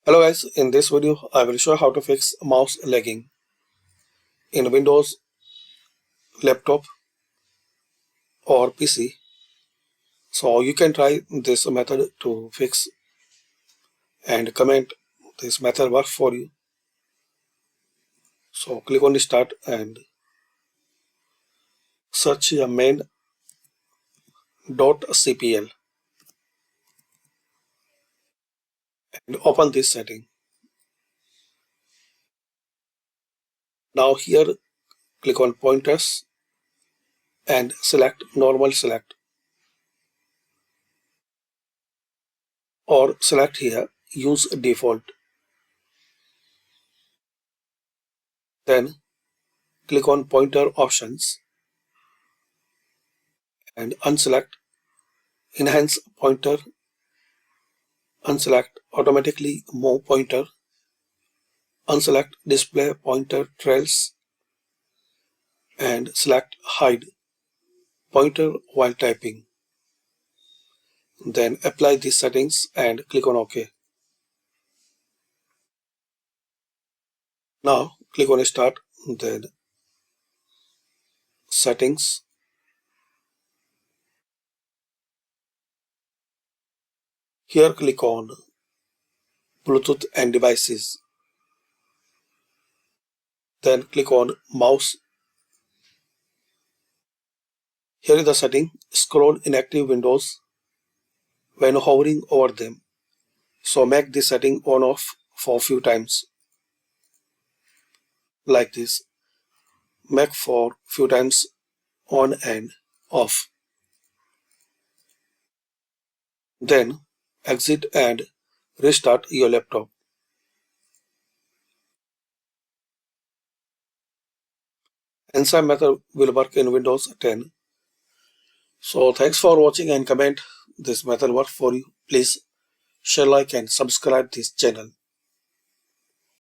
Hello guys, in this video I will show how to fix mouse lagging in Windows laptop or PC. So you can try this method to fix and comment this method work for you. So click on start and search your main.cpl and open this setting. Now here click on pointers and select normal select or select here use default. Then click on pointer options and unselect enhance pointer, unselect automatically move pointer, unselect display pointer trails, and select hide pointer while typing. Then apply these settings and click on OK. Now click on Start, then Settings, here click on Bluetooth and Devices, then click on Mouse. Here is the setting, scroll inactive windows when hovering over them. So make this setting on off for a few times like this. Make for few times on and off. Then exit and restart your laptop. And same method will work in Windows 10. So thanks for watching and comment this method work for you. Please share, like and subscribe this channel.